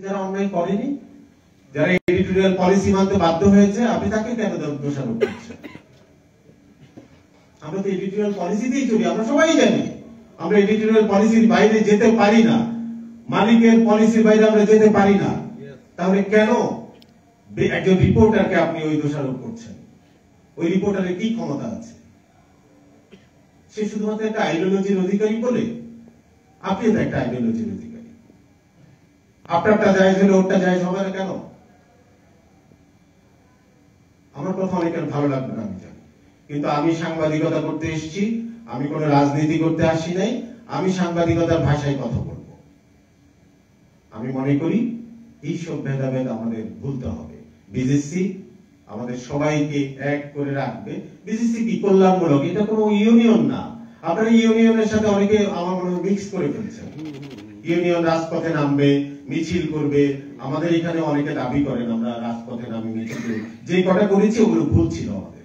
যারা অন্যায় করেনি, যারা এডিটোরিয়াল পলিসি মানতে বাধ্য হয়েছে, আপনি তাকে কেন দোষারোপ করছেন? আমরা তো এডিটোরিয়াল পলিসিতেই চলি, আমরা সবাই জানি আমরা এডিটোরিয়াল পলিসির বাইরে যেতে পারি না, মালিকের পলিসির বাইরে আমরা যেতে পারি না। তাহলে কেন একজন রিপোর্টারকে আপনি ওই দোষারোপ করছেন? ওই রিপোর্টারের কি ক্ষমতা আছে? সে শুধুমাত্র একটা আইডিওলজির অধিকারী বলে? আপনি তো একটা আইডিওলজির অধিকারী, আপনারটা জায়েজ হলে ওরটা জায়েজ হবে না কেন? আমার কথা অনেকের ভালো লাগবে না আমি জানি, কিন্তু আমি সাংবাদিকতা করতে এসেছি, আমি কোনো রাজনীতি করতে আসি নাই। আমি সাংবাদিকতার ভাষায় কথা বলবো। আমি মনে করি এইসব ভেদাভেদ আমাদের ভুলতে হবে। বিজেসি আমাদের সবাইকে এক করে রাখবে। বিজেসি কি কল্যাণমূলক? এটা কোনো ইউনিয়ন না। আপনারা ইউনিয়নের সাথে অনেকে আমার মনে হয় মিক্স করে ফেলছেন। ইউনিয়ন রাজপথে নামবে, মিছিল করবে। আমাদের এখানে অনেকে দাবি করেন আমরা রাজপথে নামে মিছিল করি। যে কটা করেছি ওগুলো ভুল ছিল আমাদের।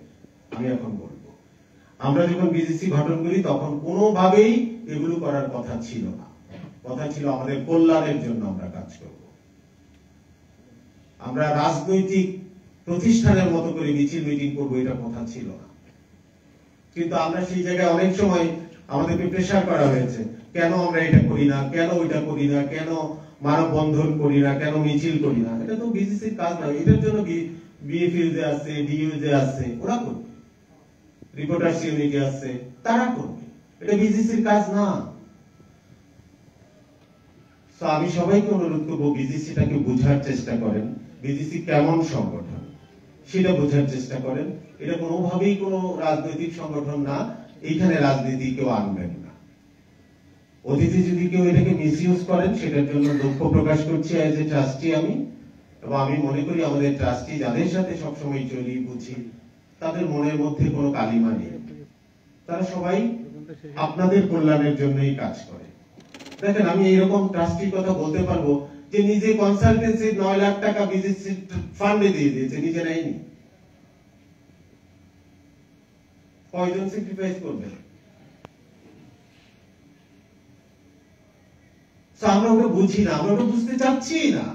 আমি এখন বলবো, আমরা যখন বিজেসি গঠন করি তখন কোনোভাবেই এগুলো করার কথা ছিল না। কথা ছিল আমাদের কল্যাণের জন্য আমরা কাজ করব। আমরা রাজনৈতিক প্রতিষ্ঠানের মতো করে মিছিল মিটিং করবো, এটা কথা ছিল না। কিন্তু আমরা সেই জায়গায় অনেক সময় আমাদেরকে প্রেসার করা হয়েছে, কেন আমরা এটা করি না, কেন ওইটা করি না, কেন মানববন্ধন করি না, কেন মিছিল করি না। এটা তো বিজেসির কাজ নয়। এটার জন্য বিএফএল যে আছে, ডিইউ যে আছে, ওরা করবে। রিপোর্টার্স ইউনিটি আছে, তারা করবে। এটা বিজেসির কাজ না। তো আমি সবাইকে অনুরোধ করবো, বিজেসিটাকে বোঝার চেষ্টা করেন। বিজেসি কেমন সংগঠন সেটা বোঝার চেষ্টা করেন। এটা কোনোভাবেই কোনো রাজনৈতিক সংগঠন না। এইখানে রাজনীতি কেউ আনবেন না। অতীতে যদি কেউ এটাকে মিসইউজ করেন, সেটার জন্য দুঃখ প্রকাশ করছি এজ এ ট্রাস্টি আমি। এবং আমি মনে করি আমাদের ট্রাস্টি যাদের সাথে সবসময় চলি বুঝি, তাদের মনের মধ্যে কোনো কালিমা নেই। তারা সবাই আপনাদের কল্যাণের জন্যই কাজ করে। দেখেন, আমি এইরকম ট্রাস্টির কথা বলতে পারবো যে নিজে কনসালটেন্সি 9 লাখ টাকা বিজেসি ফান্ডে দিয়ে দিয়েছে, নিজে নেয়নি। কয়জন স্যাক্রিফাইস করবে? আমরা ওটা বুঝি না, আমরা ওটা বুঝতে চাচ্ছি না।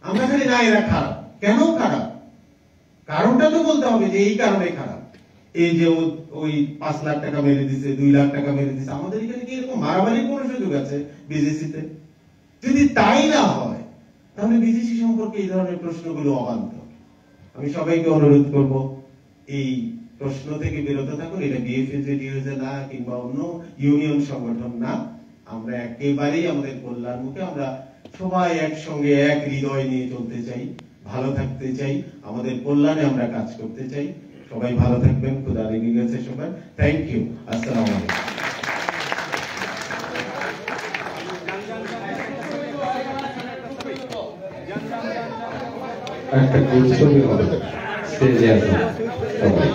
আমরা খালি না এরা খারাপ। কেন খারাপ? কারণটা তো বলতে হবে যে এই কারণে খারাপ। এই যে ওই 5 লাখ টাকা মেরে দিছে, 2 লাখ টাকা মেরে দিছে। আমাদের এখানে কি এরকম মারামারি কোন সুযোগ আছে বিজেসিতে? যদি তাই না হয় তাহলে বিজেসি সম্পর্কে এই ধরনের প্রশ্নগুলো অবান্তর। আমি সবাইকে অনুরোধ করব, এই প্রশ্ন থেকে বিরত থাকুন। এটা বিএফএ না কিংবা অন্য ইউনিয়ন সংগঠন না। আমরা একেবারেই আমাদের কল্যাণমুখে, আমরা সবাই একসঙ্গে এক হৃদয় নিয়ে চলতে চাই, ভালো থাকতে চাই, আমাদের কল্যাণে আমরা কাজ করতে চাই। সবাই ভালো থাকবেন। খোদা লেগে গেছে সবাই। Thank you. আসসালামু আলাইকুম। একটা গুচ্ছবি হবে স্টেজে আছে, সবাই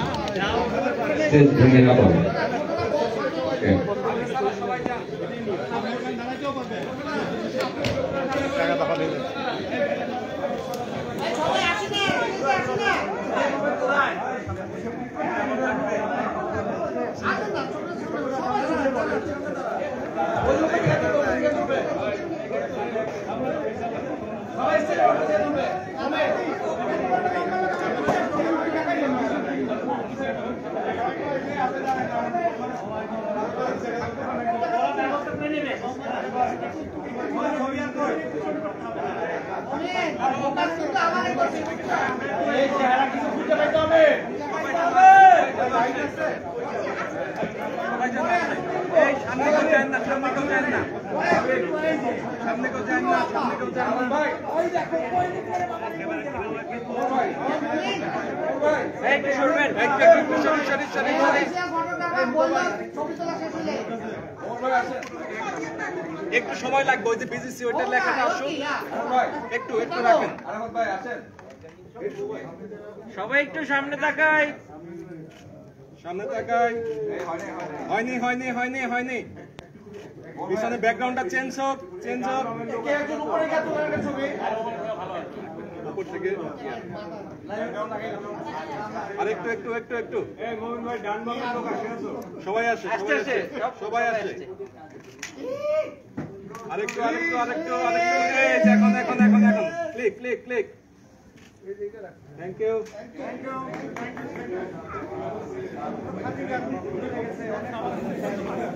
স্টেজ ভেঙে না পাবে। একটু সময় লাগবে, ওই যে বিজিসি ওইটা লেখাটা আসুন, একটু একটু রাখেন। সবাই একটু সামনে তাকাই, সামনে তাকাই। হয়নি হয়নি হয়নি হয়নি, পিছনে ব্যাকগ্রাউন্ডটা চেঞ্জ হোক, চেঞ্জ হোক। উপর থেকে আর একটু একটু একটু একটু সবাই আসে, সবাই আসে। আরেকটু আরেকটু আরেকটু আরেকটু, এখন এখন এখন এখন click click click thank you Thank you.